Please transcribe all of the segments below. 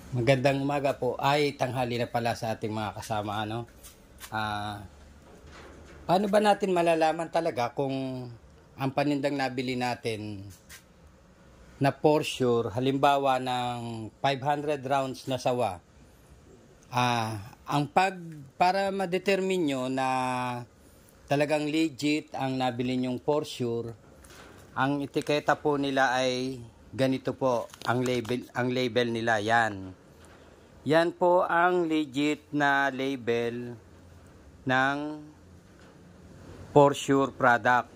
Magandang umaga po, ay tanghali na pala sa ating mga kasama, ano. Paano ba natin malalaman talaga kung ang panindang nabili natin na for sure, halimbawa ng 500 rounds na sawa, para ma-determine nyo na talagang legit ang nabili nyong for sure, ang etiketa po nila ay ganito po, ang label nila, yan. Yan po ang legit na label ng for sure product.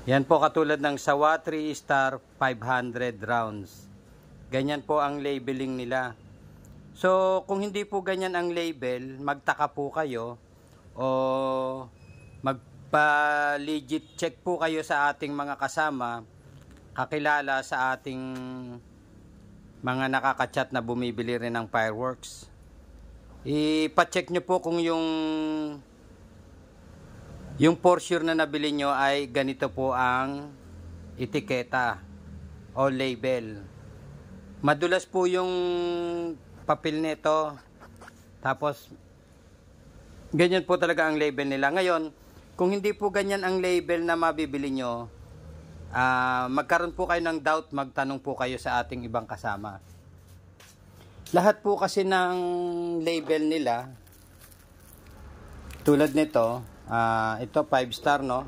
Yan po katulad ng Sawa 3 star 500 rounds. Ganyan po ang labeling nila. So, kung hindi po ganyan ang label, magtaka po kayo o magpa-legit check po kayo sa ating mga kasama, kakilala sa ating mga nakaka-chat na bumibili rin ng fireworks. Ipa-check nyo po kung yung for sure na nabili nyo ay ganito po ang etiketa o label. Madulas po yung papel nito. Tapos, ganyan po talaga ang label nila. Ngayon, kung hindi po ganyan ang label na mabibili nyo, magkaroon po kayo ng doubt, magtanong po kayo sa ating ibang kasama. Lahat po kasi ng label nila, tulad nito, ito 5 star, no?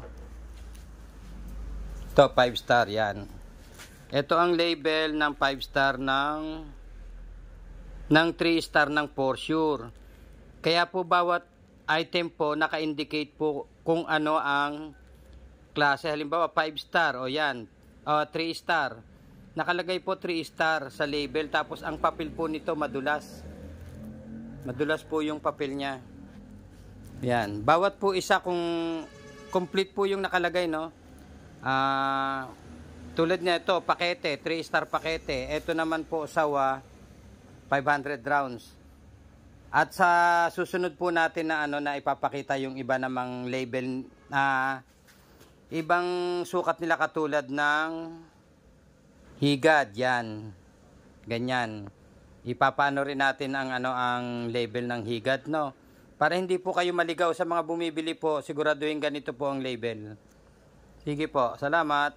Ito 5 star, yan. Ito ang label ng 5 star ng 3 star ng for sure. Kaya po bawat item po naka-indicate po kung ano ang klase. Halimbawa 5 star, o yan, 3 star. Nakalagay po 3 star sa label, tapos ang papel po nito madulas. Madulas po yung papel niya. Yan, bawat po isa, kung complete po yung nakalagay, no? Tulad niya ito, pakete, 3 star pakete. Ito naman po Sawa 500 rounds. At sa susunod po natin na na ipapakita yung iba namang label na ibang sukat nila, katulad ng higad, yan. Ganyan. Ipapaano rin natin ang ang label ng higad, no? Para hindi po kayo maligaw sa mga bumibili po, siguraduhin ganito po ang label. Sige po, salamat.